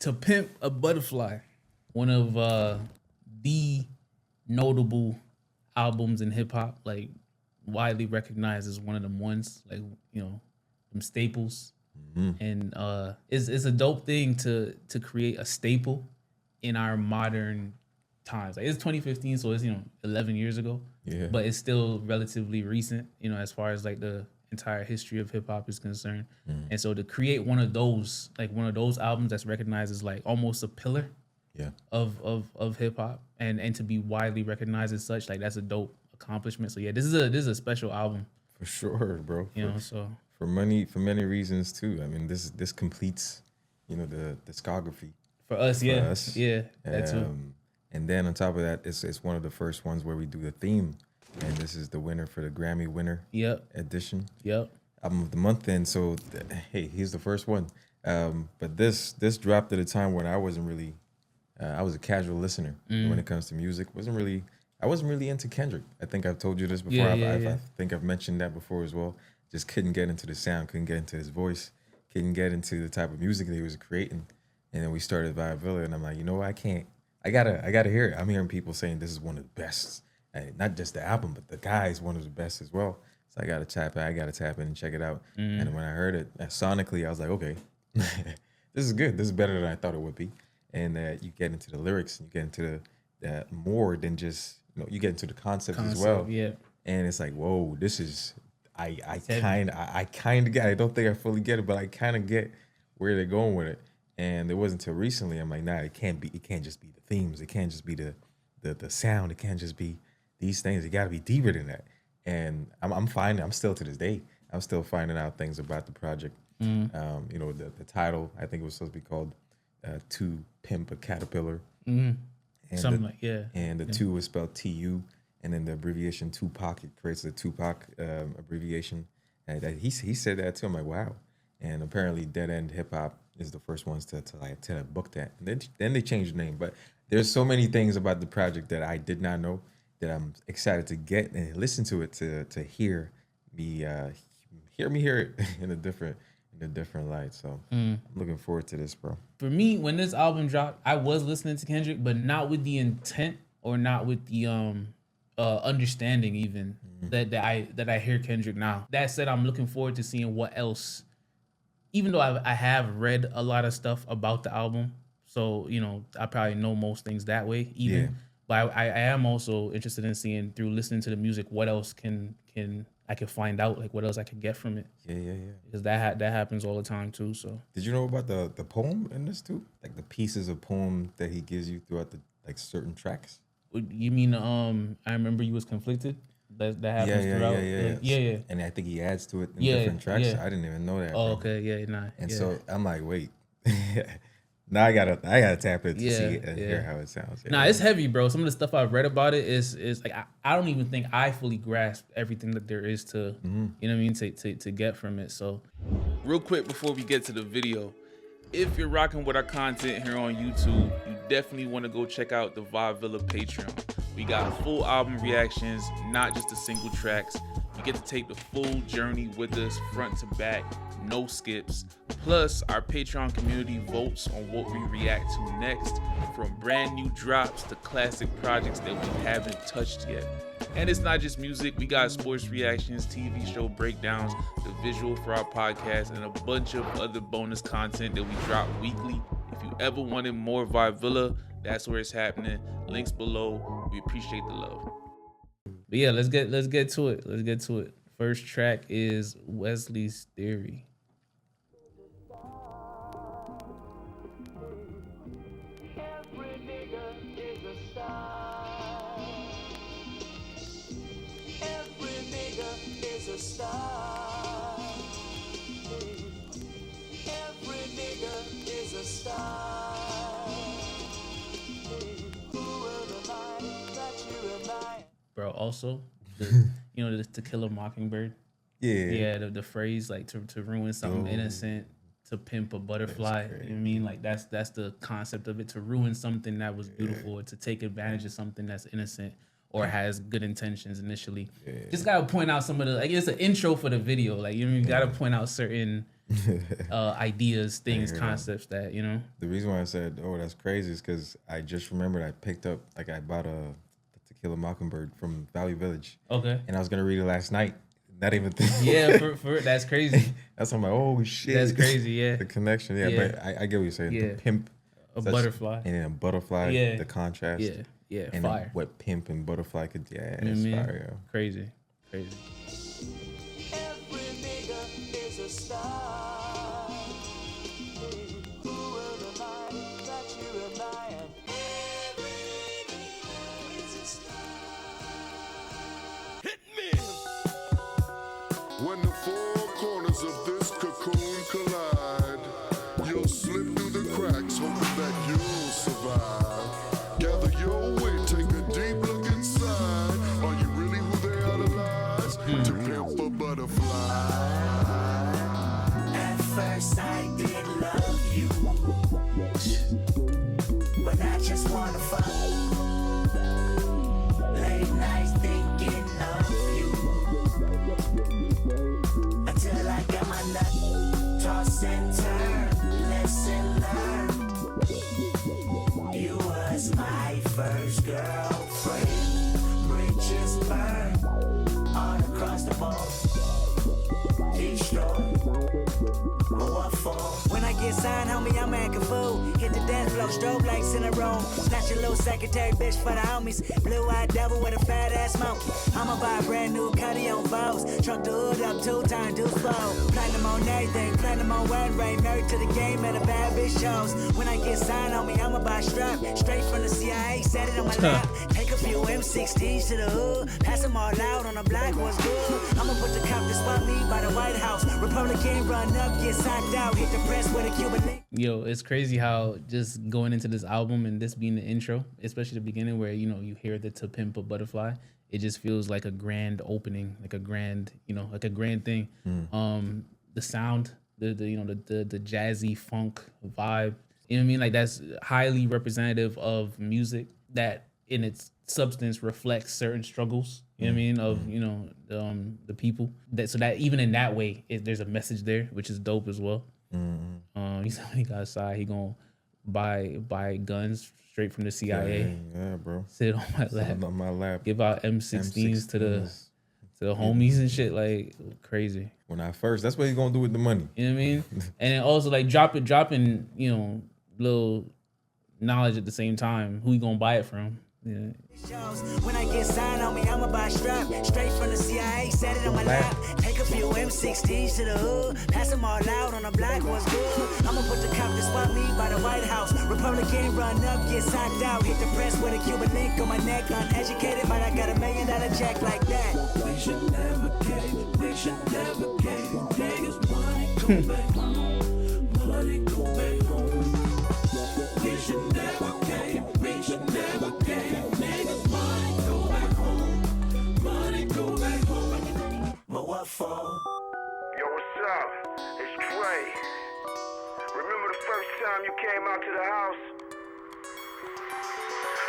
To Pimp a Butterfly, one of the notable albums in hip hop, like widely recognized as one of them ones, like them staples. And it's a dope thing to create a staple in our modern times. Like it's 2015, so it's 11 years ago. Yeah. But it's still relatively recent, as far as like the entire history of hip hop is concerned. And so to create one of those albums that's recognized as like almost a pillar of hip hop and to be widely recognized as such, like that's a dope accomplishment. So yeah, this is a special album. For sure, bro. So for many reasons too. I mean, this completes, the discography for us. Yeah, that too. And then on top of that, it's one of the first ones where we do the theme, and this is the winner for the Grammy winner edition. Yep. Album of the month. And so, hey, he's the first one. But this dropped at a time when I wasn't really, I was a casual listener when it comes to music. I wasn't really into Kendrick. I think I've told you this before. I think I've mentioned that before as well. Just couldn't get into the sound, couldn't get into his voice, couldn't get into the type of music that he was creating. And then we started VibeVilla, and I'm like, I gotta hear it. I'm hearing people saying this is one of the best, and not just the album, but the guy is one of the best as well. So I gotta tap in and check it out. And when I heard it sonically, I was like, okay, this is good. This is better than I thought it would be. And you get into the lyrics, and you get into the more than just you get into the concept as well. Yeah. And it's like, whoa, this is. I kind of get it. I don't think I fully get it, but I kind of get where they're going with it. And it wasn't until recently I'm like, nah, it can't just be the themes. It can't just be the sound. It can't just be these things. It got to be deeper than that. And I'm still to this day, I'm still finding out things about the project. The title, I think it was supposed to be called To Pimp a Caterpillar. And And the two is spelled T-U. And then the abbreviation Tupac, it creates a Tupac abbreviation. And he said that too. I'm like, wow. And apparently Dead End Hip Hop is the first ones to book that. And then they changed the name. But there's so many things about the project that I did not know that I'm excited to get and listen to it to hear me hear it in a different light. So I'm looking forward to this, bro. For me, when this album dropped, I was listening to Kendrick, but not with the intent or not with the understanding even that I hear Kendrick now. That said, I'm looking forward to seeing what else. Even though I have read a lot of stuff about the album, so I probably know most things that way. But I am also interested in seeing through listening to the music what else can I can find out, like what else I can get from it. Yeah. Because that happens all the time too. So did you know about the poem in this too? Like the pieces of poem that he gives you throughout the certain tracks. You mean I remember you was conflicted? That happens throughout. Yeah. And I think he adds to it in different tracks. Yeah. I didn't even know that. Oh, bro. okay, And so I'm like, wait. Now I gotta tap it to see it and hear how it sounds. Yeah. It's heavy, bro. Some of the stuff I've read about it is like I don't even think I fully grasp everything that there is to to get from it. So real quick before we get to the video, if you're rocking with our content here on YouTube, you definitely want to go check out the VibeVilla Patreon. We got full album reactions, not just the single tracks. You get to take the full journey with us front to back, no skips. Plus, our Patreon community votes on what we react to next, from brand new drops to classic projects that we haven't touched yet. And it's not just music, we got sports reactions, TV show breakdowns, the visual for our podcast, and a bunch of other bonus content that we drop weekly. If you ever wanted more VibeVilla, that's where it's happening. Links below. We appreciate the love. But yeah, let's get to it. First track is Wesley's Theory. Bro, also, the To Kill a Mockingbird. Yeah, the phrase like to ruin something innocent, to pimp a butterfly. You know what I mean? Like that's the concept of it, to ruin something that was beautiful, or to take advantage of something that's innocent or has good intentions initially. Just gotta point out some of the, like, it's an intro for the video. Like, you gotta point out certain ideas, things, concepts that, you know. The reason why I said, oh, that's crazy is because I just remembered I picked up, like I bought a Tequila Mockingbird from Valley Village. Okay. And I was going to read it last night. Not even thinking. Yeah, for that's crazy. That's I'm like, oh shit. That's crazy, yeah. The connection, yeah. But I get what you're saying. Yeah. The pimp. Butterfly. And then a butterfly, Yeah. the contrast. Yeah, yeah, And fire. what pimp and butterfly could, yeah, You know it's what I mean? fire, yo. Crazy. Every nigga is a star. Who will remind that you remind? Every nigga is a star. Hit me! When the four corners of this cocoon collide, you'll slip through the cracks, hoping that you'll survive. Gather your weight, take a deep look inside. Are you really who they idolize? To pimp a butterfly. At first I did love you, but I just wanna fuck. Late nights thinking of you, until I got my nut. Toss and turn, lesson learned. You was my first girlfriend. Bridges burn all across the board. Destroy. But what for? When I get signed, homie, I'm acting fool. Hit the dance floor, strobe lights in a room. Snatch a little secretary bitch for the homies. Blue-eyed devil with a fat ass monkey. I'ma buy a brand new Cuddy on Vows. Truck the hood up 2 times, do slow. Platinum on everything, platinum on one ray. Married to the game and a bad bitch shows. When I get signed, homie, I'ma buy a strap. Straight from the CIA, set it on my lap. Take a few M16s to the hood. Pass them all out on the block, what's good? I'ma put the cop to spot me by the White House. Republican run up, get socked out. Hit the press with a Cuban link. Yo, it's crazy how just going into this album and this being the intro, especially the beginning where, you know, you hear the To Pimp a Butterfly, it just feels like a grand opening, like a grand, you know, like a grand thing. The sound, the jazzy funk vibe, you know what I mean? Like that's highly representative of music that in its substance reflects certain struggles, you know what I mean, of, you know, the people. That so that even in that way, there's a message there, which is dope as well. He said when he got outside, he gonna buy guns straight from the CIA. Yeah, bro. Sit on my lap. Sit on my lap. Give out M16s to the homies and shit, like crazy. When I first, that's what he's gonna do with the money. You know what I mean? And then also like dropping, you know, little knowledge at the same time. Who you gonna buy it from? Yeah. When I get signed on me, I'ma buy a strap. Straight from the CIA, set it on my lap. Take a few M16s to the hood. Pass them all out on the block, what's good? I'ma put the cop to spot me by the White House. Republican run up, get socked out. Hit the press with a Cuban link on my neck. Uneducated, but I got $1 million check like that. We should never cave. We should never cave. Niggas money go back home. Money go back home. We should never cave. We should never cave. Niggas money go back home. Money go back home. But what for? Yo, what's up? It's Trey. Remember the first time you came out to the house?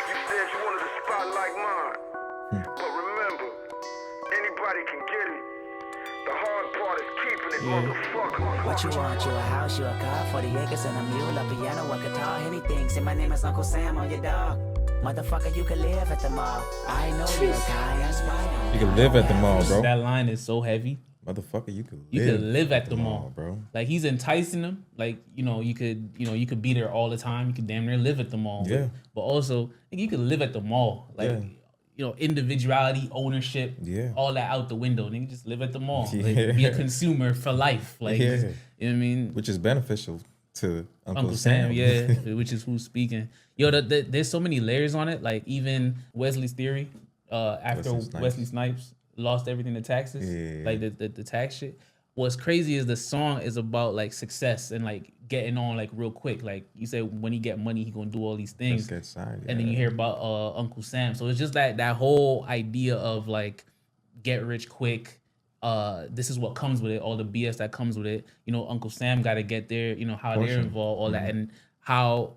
You said you wanted a spot like mine. But remember, anybody can get it. The hard part is keeping it, motherfucker. What you want? You a house, you a car, 40 acres and a mule, a piano, a guitar, anything. Say my name is Uncle Sam on your dog. Motherfucker, you can live at the mall. I know you're a guy, I spy. You can live at the mall, bro. That line is so heavy. Motherfucker, you could live at the mall, bro. Like he's enticing them. Like, you could be there all the time. You could damn near live at the mall. Yeah. But also, you could live at the mall. Like, Yeah. you know, individuality, ownership, Yeah. all that out the window. Nigga, just live at the mall. Yeah. Like, be a consumer for life. Like, Yeah. you know what I mean? Which is beneficial to Uncle Sam, yeah, which is who's speaking. Yo, there's so many layers on it. Like even Wesley's theory, after Wesley Snipes lost everything to taxes, like the tax shit. What's crazy is the song is about like success and like getting on like real quick. Like you said, when he get money, he gonna do all these things. Get signed, And then you hear about Uncle Sam. So it's just that whole idea of like get rich quick. This is what comes with it, all the BS that comes with it. You know, Uncle Sam got to get there, you know, how they're involved, all that, and how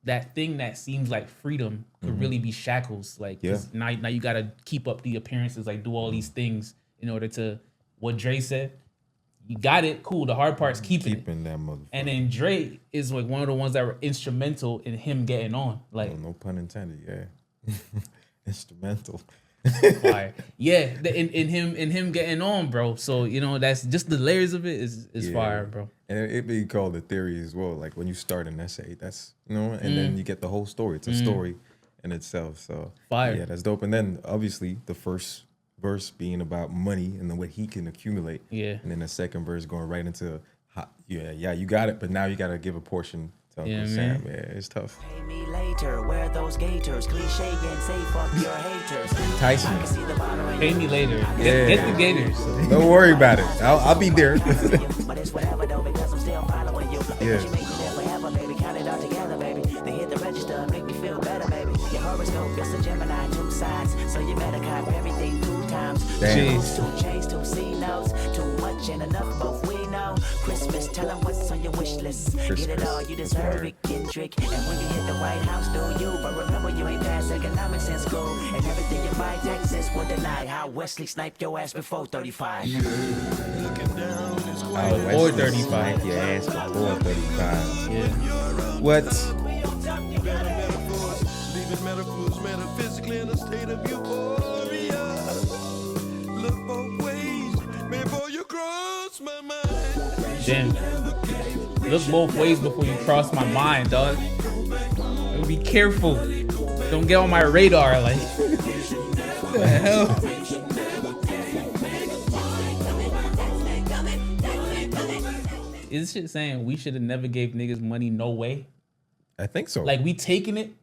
that thing that seems like freedom could really be shackles. Like, 'cause now you got to keep up the appearances, like do all these things in order to, what Dre said, you got it, cool. The hard part's keeping it. that motherfucker. And then Drake is like one of the ones that were instrumental in him getting on. Like, no pun intended. Yeah, instrumental. fire. Yeah, in him getting on, bro. So you know that's just the layers of it is fire, bro. And it be called a theory as well. Like when you start an essay, that's and then you get the whole story. It's a story in itself. So fire. Yeah, that's dope. And then obviously the first verse being about money and then what he can accumulate. Yeah. And then the second verse going right into you got it, but now you gotta give a portion to Uncle Sam. Yeah, it's tough. Pay me later, wear those gators, cliche and say fuck your haters. Tyson. I can see the bottle in Pay your me later. Yeah. Get the gators. Don't worry about it. I'll be there. but it's whatever though, because I'm still following you. Yeah. You make me live forever, baby. Count it all together, baby. They hit the register, make me feel better, baby. Your horoscope is a Gemini, 2 sides, so you better cop everything 2 times. Damn. 2 chains, 2 C notes, too much and enough, both we know. Christmas, tell them what's on your wish list. Get it all, you deserve it, Kendrick. And when you hit the White House, do you? But remember, you ain't passed economics in school. And everything you buy, Texas will deny. How Wesley sniped your ass before 35. Or 35. Your ass before 35. Yeah. What? Leaving metaphors metaphysically in a state of euphoria. Look both ways before you cross my mind. Damn. Look both ways before you cross my mind, dog. Be careful. Don't get on my radar, like. What the hell? Is this shit saying we should have never gave niggas money? No way. I think so. Like we taking it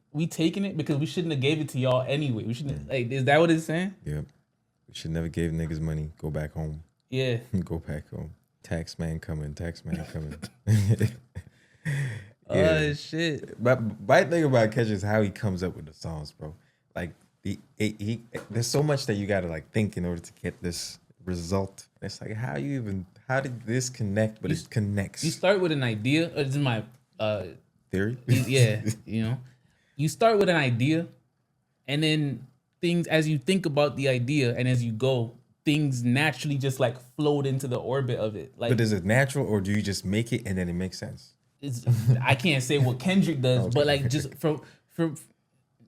because we shouldn't have gave it to y'all anyway. We shouldn't. Like, is that what it's saying? Yep. We should never give niggas money. Go back home. Yeah. Go back home. Tax man coming. Oh shit. But my thing about Kendrick is how he comes up with the songs, bro. Like there's so much that you gotta like think in order to get this result. It's like how did this connect? But it connects. You start with an idea. This is my theory. Yeah, you know. You start with an idea, and then things as you think about the idea and as you go, things naturally just like float into the orbit of it. Like, but is it natural or do you just make it and then it makes sense? I can't say what Kendrick does, but like just from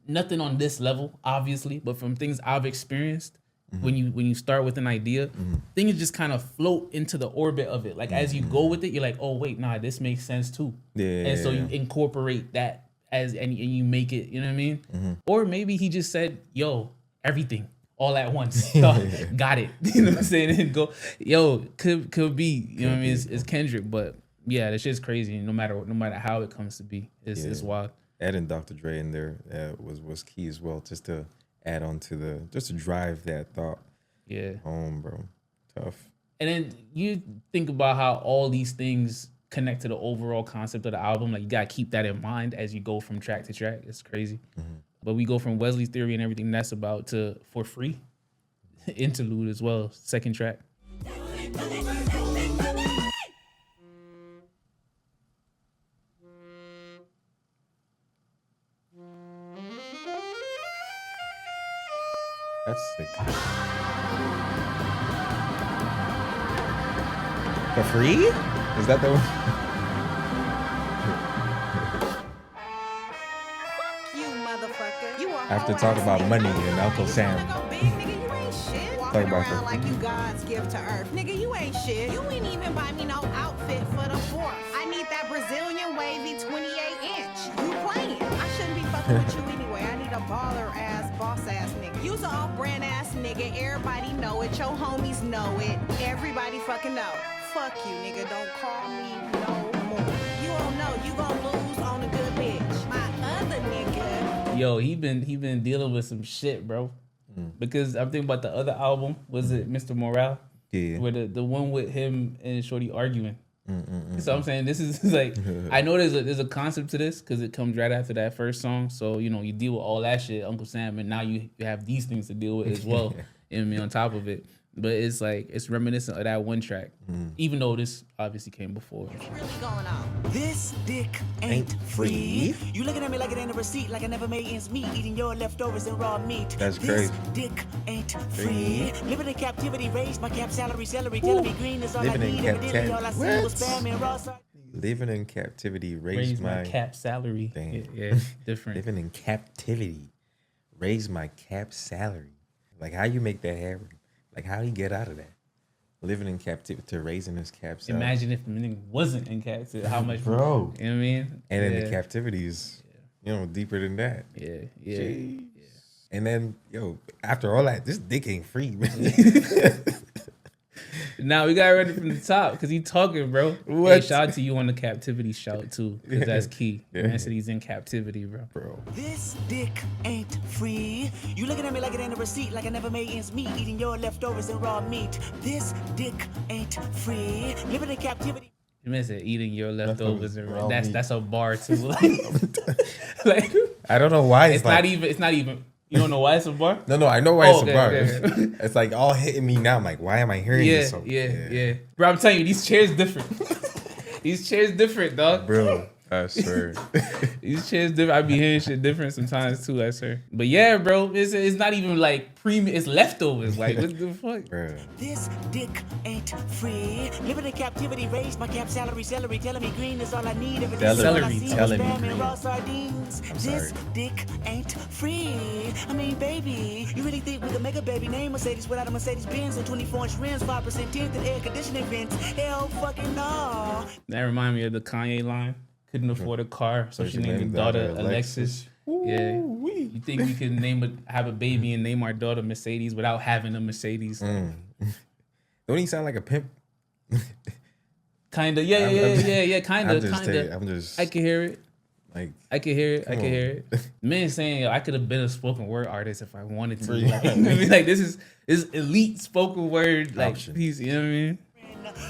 nothing on this level, obviously, but from things I've experienced, when you start with an idea, things just kind of float into the orbit of it. Like as you go with it, you're like, oh wait, nah, this makes sense too. Yeah. And so you incorporate that and you make it, you know what I mean? Or maybe he just said, yo, everything all at once. Got it. You know what I'm saying? And go, yo, could be, you know what I mean? It's Kendrick, but yeah, that shit's crazy. No matter how it comes to be, it's wild. Adding Dr. Dre in there was key as well, just to add on to just to drive that thought. Yeah. Home, bro. Tough. And then you think about how all these things connect to the overall concept of the album. Like you gotta keep that in mind as you go from track to track. It's crazy. But we go from Wesley's theory and everything that's about to For Free interlude as well. Second track. That's sick. For free? Is that the one? You motherfucker. You are After talking about money and Uncle Sam. Big nigga, you ain't shit. Talk Walking about around that. like you God's gift to earth. Nigga, you ain't shit. You ain't even buy me no outfit for the 4th. I need that Brazilian wavy 28-inch. You playing. I shouldn't be fucking with you anyway. I need a baller ass, boss ass nigga. You's an off-brand ass nigga. Everybody know it. Your homies know it. Everybody fucking know. Fuck you, nigga. Don't call me no more. You don't know. You gon' lose on a good bitch. My other nigga. Yo, he been dealing with some shit, bro. Because I'm thinking about the other album. Was it Mr. Morale? Yeah. Where the one with him and Shorty arguing. So I'm saying this is like, I know there's a concept to this because it comes right after that first song. So, you know, you deal with all that shit, Uncle Sam, and now you have these things to deal with as well. You know what I mean, on top of it. but it's like it's reminiscent of that one track, even though this obviously came before. What's really going on? This dick ain't free. You looking at me like it ain't a receipt, like I never made ends meet, eating your leftovers and raw meat. That's this crazy. Dick ain't free. Living in captivity, raised my cap salary, celery, telling me green is all Living I in need. Evidently, all I see was what? spam and raw side. Living in captivity, Raise my cap salary. Damn. Yeah, different. Living in captivity, raise my cap salary. Like, how you make that happen? Like, how you get out of that? Living in captivity to raising his cap salary. Imagine if the nigga wasn't in captivity, how much, Bro. You know what I mean? And then the captivity is, deeper than that. Yeah. Jeez. And then, after all that, this dick ain't free, man. Now we got ready from the top because he talking, bro. Hey, What? shout out to you on the captivity shout too, because that's key. Yeah. Man said he's in captivity, bro. This dick ain't free. You looking at me like it ain't a receipt, like I never made ends meet, eating your leftovers and raw meat. This dick ain't free. Living in captivity. You man said eating your leftovers and raw that's meat. that's a bar too. Like I don't know why it's like, not even. You don't know why it's a bar? No, I know why it's okay, a bar. okay. It's like all hitting me now. I'm like, why am I hearing this? Yeah. Bro, I'm telling you, these chairs different. These chairs different, dog. Bro, I swear. These chairs different. I be hearing shit different sometimes too, I swear. But yeah, bro, it's not even like premium. It's leftovers. Like, what the fuck? Bro. This dick ain't free. Living in captivity, raised my cap salary, celery, telling me green is all I need. Celery telling me green. Raw sardines. This dick ain't free. I mean, baby, you really think we could make a baby name Mercedes without a Mercedes Benz and 24-inch rims, 5% tint and air conditioning vents? Hell fucking no. That remind me of the Kanye line. Couldn't afford a car, so she named the daughter Alexis. Yeah. You think we can have a baby and name our daughter Mercedes without having a Mercedes? Don't he sound like a pimp? Kinda, yeah, kinda. I'm just. I can hear it. Like, I can hear it. Man saying, yo, I could have been a spoken word artist if I wanted to. Like, I mean, like this is elite spoken word like piece. You know what I mean?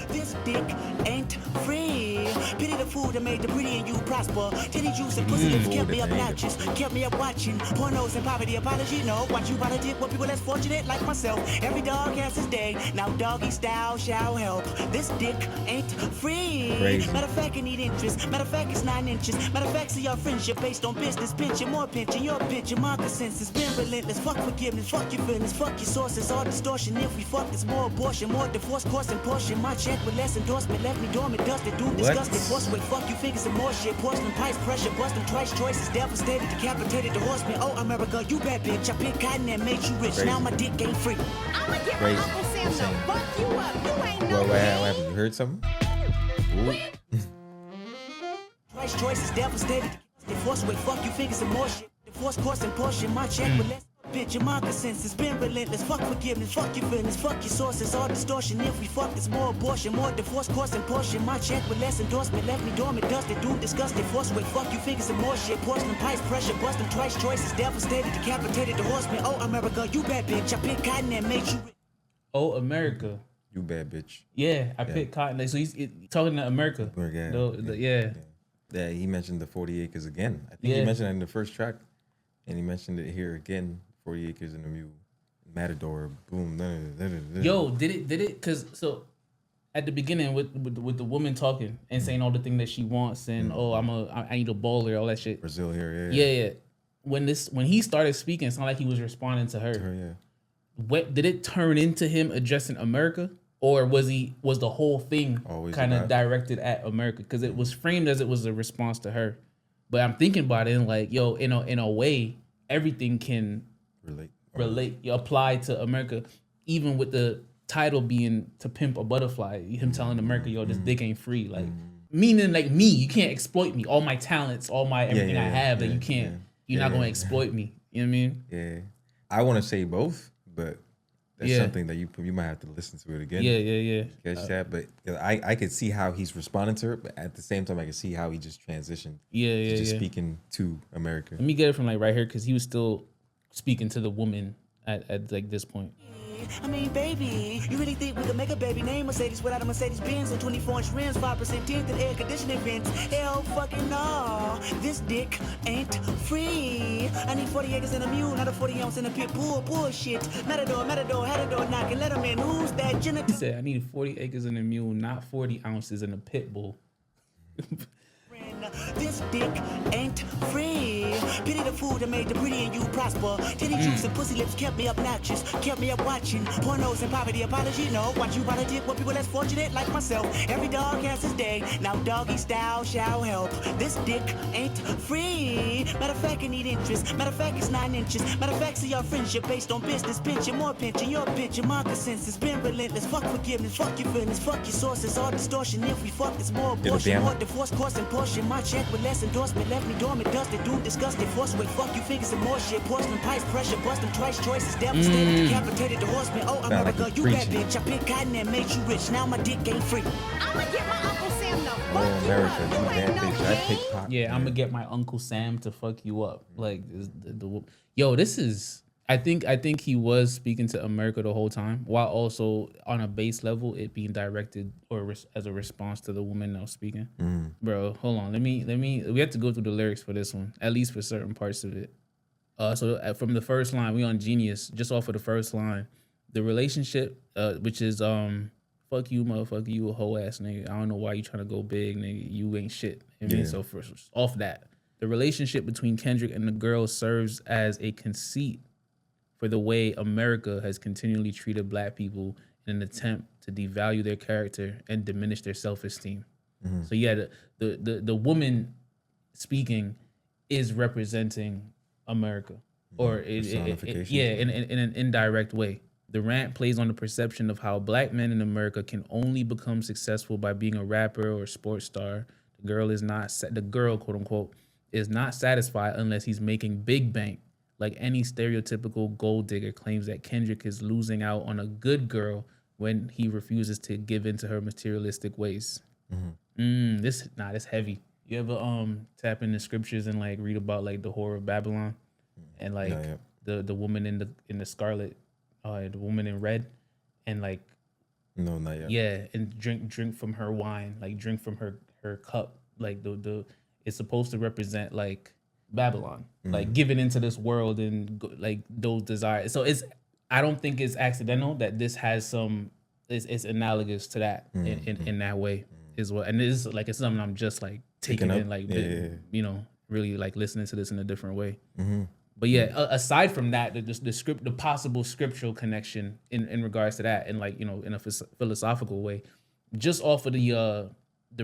This dick ain't free. Pity the food that made the pretty and you prosper. Titty juice and pussy lips kept me obnoxious. Kept me up watching pornos and poverty. Apology, no. Watch you politic with people less fortunate like myself. Every dog has his day. Now doggy style shall help. This dick ain't free. Crazy. Matter of fact, it need interest. Matter of fact, it's 9 inches. Matter of fact, see your friendship based on business. Pinching more pinching. Your pinching. My consensus been relentless. Fuck forgiveness. Fuck your feelings. Fuck your sources. All distortion. If we fuck, it's more abortion. More divorce, course and portion. My check with less endorsement. Left me dormant. Dusted. Dude, disgusted. Force with fuck you fingers and more shit. Porcelain pipes, pressure. Bust them twice. Choices. Devastated. Decapitated. The horseman. Oh, America, you bad bitch. I picked cotton and made you rich. Crazy. Now my dick ain't free. I'ma give Crazy. my Uncle Sam to fuck you up. You ain't no what man. happened? You heard something? Ooh. Twice choices. Devastated. The force with fuck you fingers and more shit. The force, course and portion. My check with less. Bitch, your my consensus been relentless. Fuck forgiveness, fuck your feelings, fuck your sources, all distortion. If we fuck, it's more abortion, more divorce, course and portion. My check with less endorsement, left me dormant, dusted, dude, disgusted. Force with fuck you fingers and more shit. Porcelain pipes, pressure, bust them twice, choices, devastated, decapitated, the horseman. Oh, America, you bad bitch. I picked cotton and made you rich. Oh, America. You bad bitch. Yeah, I picked Cotton. So he's talking to America. Yeah. Yeah, he mentioned the 40 acres again. I think he mentioned it in the first track. And he mentioned it here again. 40 acres in the mule. Matador, boom. Yo, did it? Cause so at the beginning with the woman talking and saying all the things that she wants and I need a baller, all that shit. Brazil here, Yeah. When he started speaking, it sounded like he was responding to her. yeah. What did it turn into him addressing America? Or was the whole thing kind of directed at America? Because it was framed as it was a response to her. But I'm thinking about it and like, yo, in a way, everything can apply to America, even with the title being To Pimp a Butterfly. Him telling America, yo, this dick ain't free. Like meaning like me, you can't exploit me. All my talents, all my everything I have, that you can't. You're not gonna exploit me. You know what I mean? Yeah. I want to say both, but that's something that you might have to listen to it again. Yeah. Catch that, but I could see how he's responding to it, but at the same time, I could see how he just transitioned. To just speaking to America. Let me get it from like right here because he was still speaking to the woman at like this point. I mean, baby, you really think we could make a baby name Mercedes without a Mercedes Benz and 24-inch rims, 5% tint and air conditioning vents? Hell fucking no, this dick ain't free. I need 40 acres and a mule, not a 40 ounce in a pit bull. Bullshit. Matador, had a door knocking, let him in. Who's that? He said, I need 40 acres and a mule, not 40 ounces in a pit bull. This dick ain't free. Pity the food that made the pretty and you prosper. Titty juice and pussy lips kept me obnoxious, kept me up watching pornos and poverty. Apology, no. Watch you politic with people that's fortunate like myself. Every dog has his day. Now doggy style shall help. This dick ain't free. Matter of fact, I need interest. Matter of fact, it's 9 inches. Matter of fact, see your friendship based on business. Pinching, more pinching, your pinching. My consensus been relentless. Fuck forgiveness, fuck your feelings, fuck your sources. All distortion. If we fuck, it's more abortion, more divorce, course and portion. My check with less endorsement left me dormant, dusted, doomed, disgusted, force weight, fuck you, fingers and more shit, porcelain pipes, pressure, bust them twice, choices, devastated, decapitated the horseman. Oh, America, you that bitch. I picked cotton and made you rich. Now my dick ain't free. I'ma get my Uncle Sam to fuck Oh, you America, up. you You that ain't no bitch. I king. pick pop. Yeah, I'm gonna get my Uncle Sam to fuck you up. Like, yo, this is. I think he was speaking to America the whole time, while also on a base level, it being directed or as a response to the woman that was speaking. Bro, hold on. Let me. We have to go through the lyrics for this one, at least for certain parts of it. So from the first line, we on Genius. Just off of the first line, the relationship, which is fuck you, motherfucker, you a hoe ass nigga. I don't know why you trying to go big, nigga. You ain't shit. You know what I mean? So first, off that, the relationship between Kendrick and the girl serves as a conceit for the way America has continually treated black people in an attempt to devalue their character and diminish their self-esteem. So yeah, the woman speaking is representing America, or in an indirect way. The rant plays on the perception of how black men in America can only become successful by being a rapper or a sports star. The girl, quote unquote, is not satisfied unless he's making big bank. Like any stereotypical gold digger claims that Kendrick is losing out on a good girl when he refuses to give in to her materialistic ways. This heavy. You ever tap in the scriptures and like read about like the whore of Babylon and like the woman in the scarlet, the woman in red, and like no, not yet. Yeah, and drink from her wine, like drink from her cup, like the it's supposed to represent like Babylon, like giving into this world and like those desires. So I don't think it's accidental that this has some. It's analogous to that in that way as well. And it's like it's something I'm just like taking in, like you know, really like listening to this in a different way. But yeah, aside from that, the possible scriptural connection in regards to that, and like you know, in a philosophical way, just off of the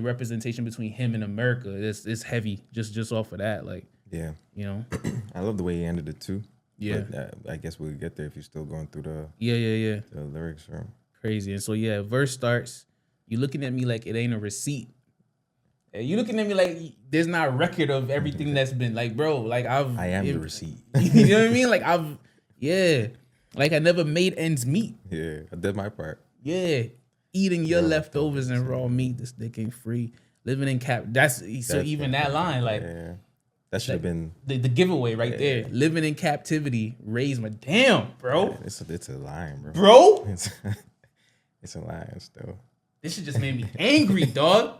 representation between him and America, it's heavy. Just off of that, like. Yeah, you know, I love the way he ended it too. Yeah, but, I guess we'll get there if you're still going through the the lyrics. Or... Crazy. And so yeah, verse starts. You looking at me like it ain't a receipt. You looking at me like there's not a record of everything that's been like, bro. Like I am the receipt. You know what I mean? Like like I never made ends meet. Yeah, I did my part. Yeah, eating your leftovers and raw meat. This dick ain't free. Living in cap. That's even that line like. Yeah. That should have been the giveaway right there. Living in captivity, raise my damn, bro. Yeah, it's a line, bro. Bro, it's a line still. This shit just made me angry, dog.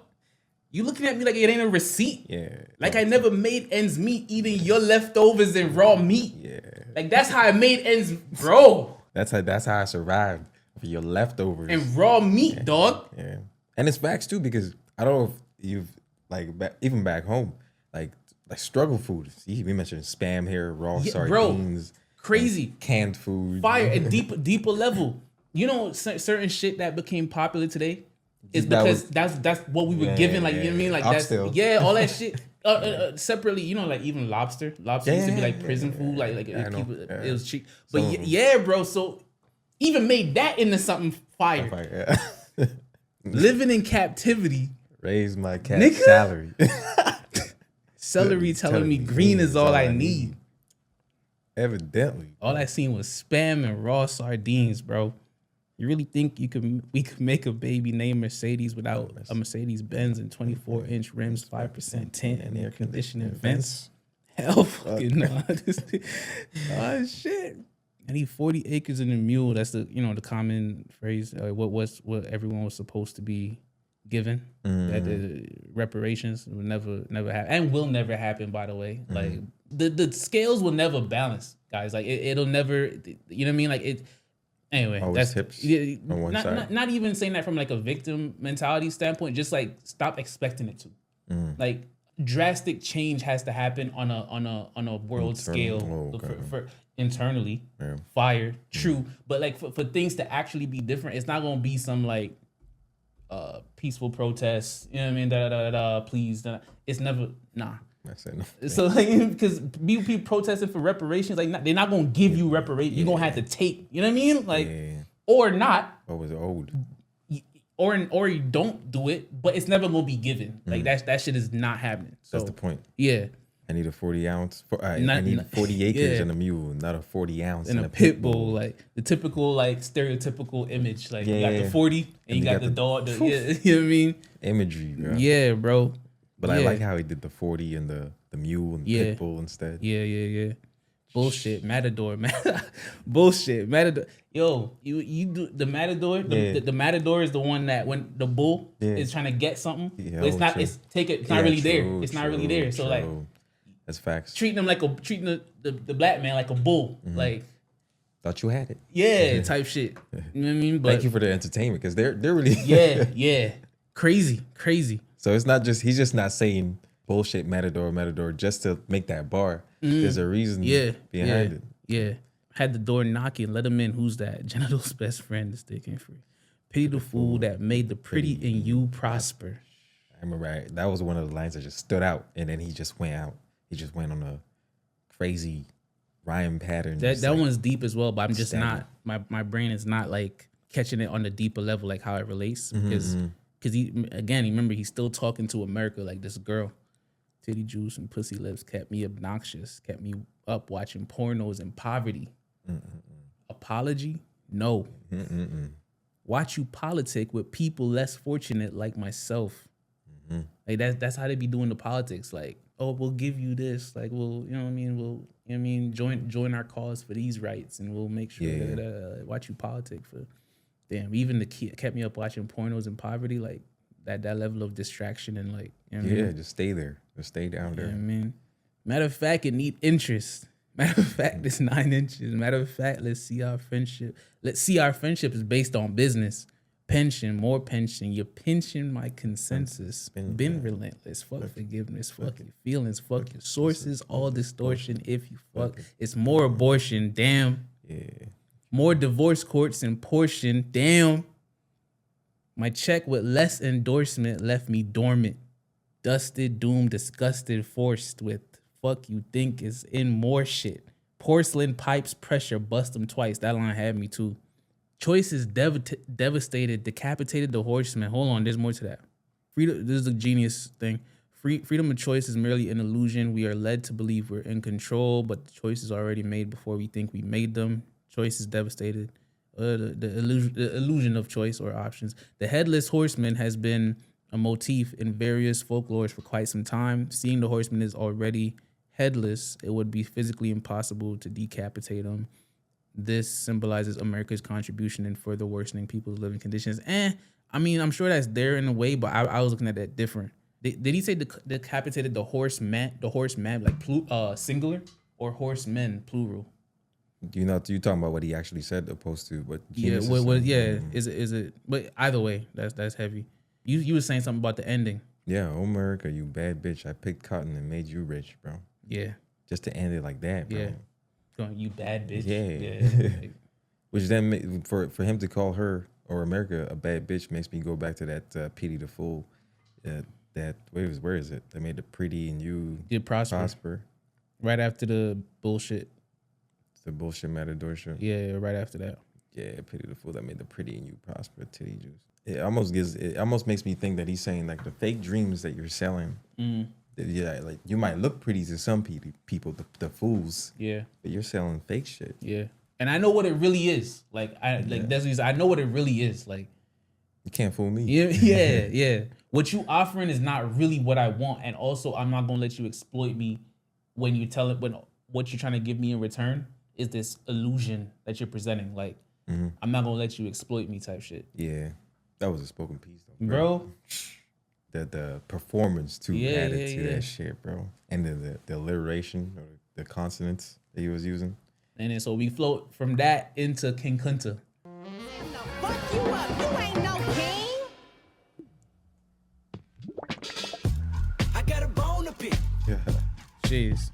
You looking at me like it ain't a receipt. Yeah. Like I never made ends meet eating your leftovers and raw meat. Yeah. Like that's how I made ends, bro. That's how I survived for your leftovers and raw meat, dog. Yeah. And it's facts too because I don't know if you've like even back home like struggle food. See, we mentioned spam here, raw sardines, bro, crazy canned food, fire at deeper level. You know, certain shit that became popular today is because that's what we were given. Like you know what I mean, like Oxtail. That's all that shit. Separately, you know, like even lobster used to be like prison food. Like it was cheap, but bro. So even made that into something fire. Living in captivity. Raise my cat salary. Celery telling me green is all I need. Evidently. All I seen was spam and raw sardines, bro. You really think we could make a baby named Mercedes without a Mercedes Benz and 24-inch rims, 5% tint, and air conditioning vents? Hell fucking no. Oh shit. I need 40 acres and a mule. That's the the common phrase. What everyone was supposed to be given. That the reparations will never happen and will never happen. By the way, like the scales will never balance, guys. Like it'll never. You know what I mean? Like it. Anyway, Always tips on one side. Not even saying that from like a victim mentality standpoint. Just like stop expecting it to. Like drastic change has to happen on a world scale for internally. Yeah. Fire, true, but like for things to actually be different, it's not gonna be some like peaceful protests. You know what I mean? Please. It's never That's it. So like because people protesting for reparations, like they're not gonna give you reparations. You're gonna have to take. You know what I mean? Like or not. Or was it old? Or you don't do it, but it's never gonna be given. Like that shit is not happening. So, That's the point. Yeah. I need a 40 ounce. I need 40 acres and a mule, not a 40 ounce and a pit bull. Like the typical like stereotypical image. Like you got the 40 and you got the dog. You know what I mean? Imagery, bro. Yeah, bro. But I like how he did the 40 and the mule and pit bull instead. Yeah. Bullshit, Matador, man. Bullshit, Matador. Yo, you do the Matador. The Matador is the one that when the bull is trying to get something, but it's not. True. It's not really there. It's not really there. So like, that's facts. Treating the black man like a bull, like. Thought you had it. Yeah, type shit. You know what I mean? But thank you for the entertainment because they're really yeah, crazy. So it's not just he's just not saying bullshit Matador just to make that bar. There's a reason behind it. Yeah. Had the door knocking, let him in. Who's that? Genital's best friend is sticking free. Pity the fool that made the pretty in you prosper. I remember that was one of the lines that just stood out, and then he just went out. He just went on a crazy rhyme pattern. That one's deep as well, but I'm just not. My brain is not like catching it on the deeper level, like how it relates because remember he's still talking to America like this girl. Titty juice and pussy lips kept me obnoxious, kept me up watching pornos in poverty. Apology? No. Watch you politic with people less fortunate like myself. Like that's how they be doing the politics. Like, oh, we'll give you this. Like, we'll, you know what I mean? We'll, you know what I mean? Join our cause for these rights, and we'll make sure that watch you politic for. Damn, even the kid kept me up watching pornos in poverty. Like that level of distraction and like, you know what I mean? Just stay there. Just stay down there. You know what I mean? Matter of fact, it need interest. Matter of fact, it's 9 inches. Matter of fact, let's see our friendship. Let's see our friendship is based on business. Pension, more pension. You're pinching my consensus. Been relentless. Fuck forgiveness. Fuck your feelings. Fuck your sources. All distortion. If you fuck, it's more abortion. Damn. Yeah. More divorce courts and portion. Damn. My check with less endorsement left me dormant. Dusted, doomed, disgusted, forced with fuck you think is in more shit. Porcelain pipes, pressure, bust them twice. That line had me too. Choices devastated, decapitated the horseman. Hold on, there's more to that. Freedom, this is a genius thing. Freedom of choice is merely an illusion. We are led to believe we're in control, but the choice is already made before we think we made them. Choices devastated. The illusion of choice or options. The headless horseman has been a motif in various folklores for quite some time. Seeing the horseman is already headless, it would be physically impossible to decapitate him. This symbolizes America's contribution in further worsening people's living conditions. I mean, I'm sure that's there in a way, but I was looking at that different. Did he say decapitated the horseman like singular, or horsemen plural? You talking about what he actually said opposed to what? Is it? But either way, that's heavy. You were saying something about the ending. Yeah, oh America, you bad bitch. I picked cotton and made you rich, bro. Yeah. Just to end it like that, bro. Yeah. Going, you bad bitch. Yeah. Which then for him to call her or America a bad bitch makes me go back to that pity the fool. Where is it? They made the pretty and you did prosper. Right after the bullshit. The bullshit Matador show. Yeah, right after that. Yeah, pity the fool that made the pretty and you prosper. Titty juice. It almost makes me think that he's saying like the fake dreams that you're selling. Yeah, like you might look pretty to some people, the fools. Yeah, but you're selling fake shit. Yeah, and I know what it really is. Like I know what it really is. Like you can't fool me. Yeah. What you offering is not really what I want, and also I'm not gonna let you exploit me when you tell it what you're trying to give me in return is this illusion that you're presenting. Like, I'm not gonna let you exploit me type shit. Yeah, that was a spoken piece, though, Bro. The performance too added to yeah. that shit, bro, and then the alliteration or the consonants that he was using. And then so we float from that into King Kunta. Fuck you up. You ain't no king. I got a bone to pick. Yeah. Jeez.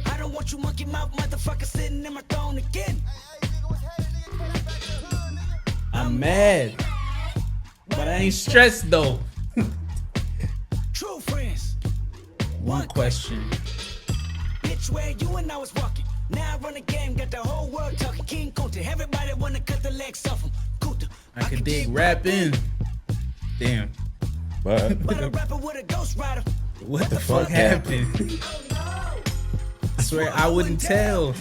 I don't want you monkey mouth motherfucker sitting in my throne again. I'm mad. But I ain't stressed though. True friends. One question. Bitch, where you and I was walking. Now I run the game, got the whole world talking. King Kunta, everybody wanna cut the legs off him. Kunta, I could dig rapping. Damn. But a rapper with a ghost rider. What the fuck happened? I swear I wouldn't tell.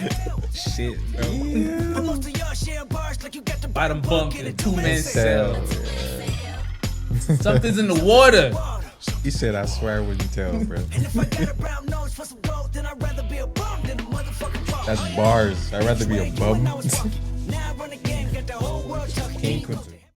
Shit, bro. But most of y'all share bars like you got the Bottom bunk in a two-man cell. cell. Something's in the water. he said, "I swear I wouldn't tell, bro." And if I got a brown nose for some gold, then I'd rather be a bum than a motherfucking bum. That's bars. I'd rather be a bum. Now I run the game, got the whole world talking. King Kunta.